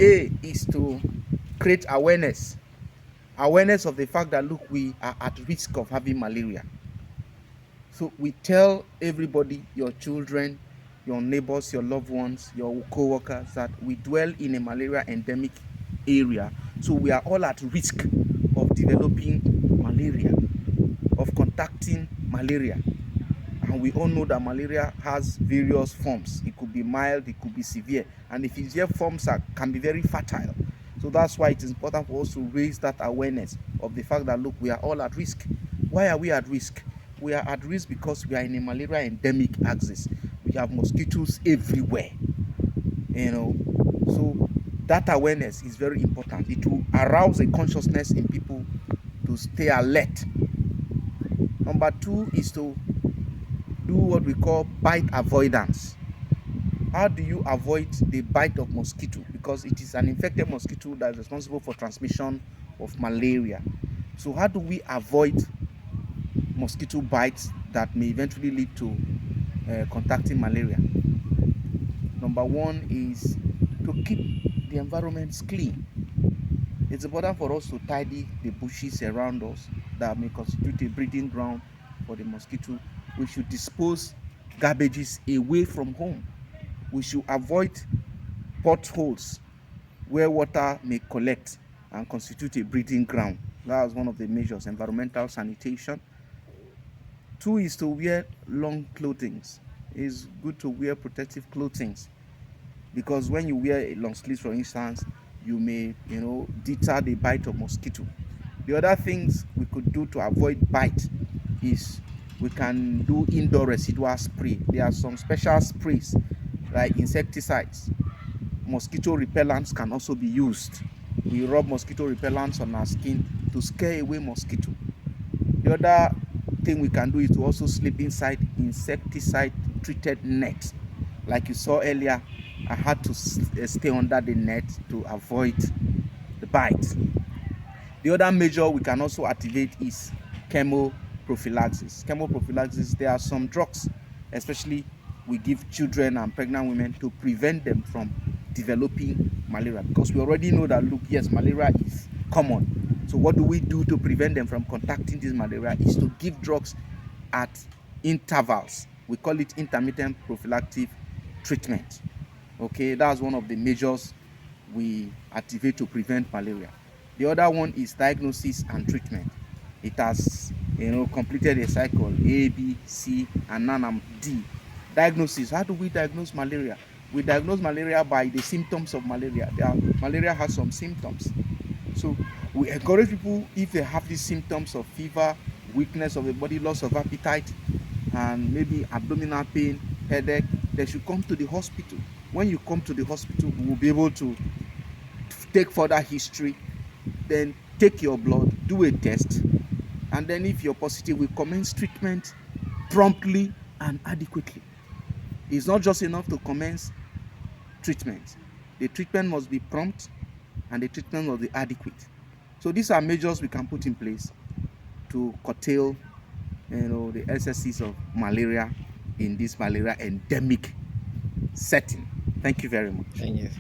A is to create awareness of the fact that, look, we are at risk of having malaria. So we tell everybody, your children, your neighbors, your loved ones, your co-workers, that we dwell in a malaria endemic area. So we are all at risk of developing malaria, of contacting malaria. And we all know that malaria has various forms. It could be mild, it could be severe. And the severe forms can be very fatal. So that's why it is important for us to raise that awareness of the fact that, look, we are all at risk. Why are we at risk? We are at risk because we are in a malaria endemic axis. We have mosquitoes everywhere. So that awareness is very important. It will arouse a consciousness in people to stay alert. Number 2 is to do what we call bite avoidance. How do you avoid the bite of mosquito? Because it is an infected mosquito that is responsible for transmission of malaria. So how do we avoid mosquito bites that may eventually lead to contacting malaria? Number 1 is to keep the environments clean. It's important for us to tidy the bushes around us that may constitute a breeding ground for the mosquito. We should dispose garbages away from home. We should avoid potholes where water may collect and constitute a breeding ground. That's one of the measures, environmental sanitation. 2 is to wear long clothing. It's good to wear protective clothing, because when you wear a long sleeve, for instance, you may deter the bite of mosquito. The other things we could do to avoid bite is we can do indoor residual spray. There are some special sprays like insecticides. Mosquito repellents can also be used. We rub mosquito repellents on our skin to scare away mosquito. The other thing we can do is to also sleep inside insecticide treated net. Like you saw earlier, I had to stay under the net to avoid the bite. The other measure we can also activate is chemoprophylaxis. Chemoprophylaxis, there are some drugs, especially we give children and pregnant women to prevent them from developing malaria, because we already know that, look, yes, malaria is common. So what do we do to prevent them from contacting this malaria is to give drugs at intervals. We call it intermittent prophylactic treatment. Okay, that's one of the measures we activate to prevent malaria. The other one is diagnosis and treatment. It has completed a cycle A, B, C, and now I'm D. Diagnosis. How do we diagnose malaria? We diagnose malaria by the symptoms of malaria. Malaria has some symptoms. So we encourage people, if they have these symptoms of fever, weakness of the body, loss of appetite, and maybe abdominal pain, headache, they should come to the hospital. When you come to the hospital, we will be able to take further history, then take your blood, do a test, and then if you're positive, we commence treatment promptly and adequately. It's not just enough to commence treatment. The treatment must be prompt and the treatment must be adequate. So these are measures we can put in place to curtail the excesses of malaria in this malaria endemic setting. Thank you very much. Thank you.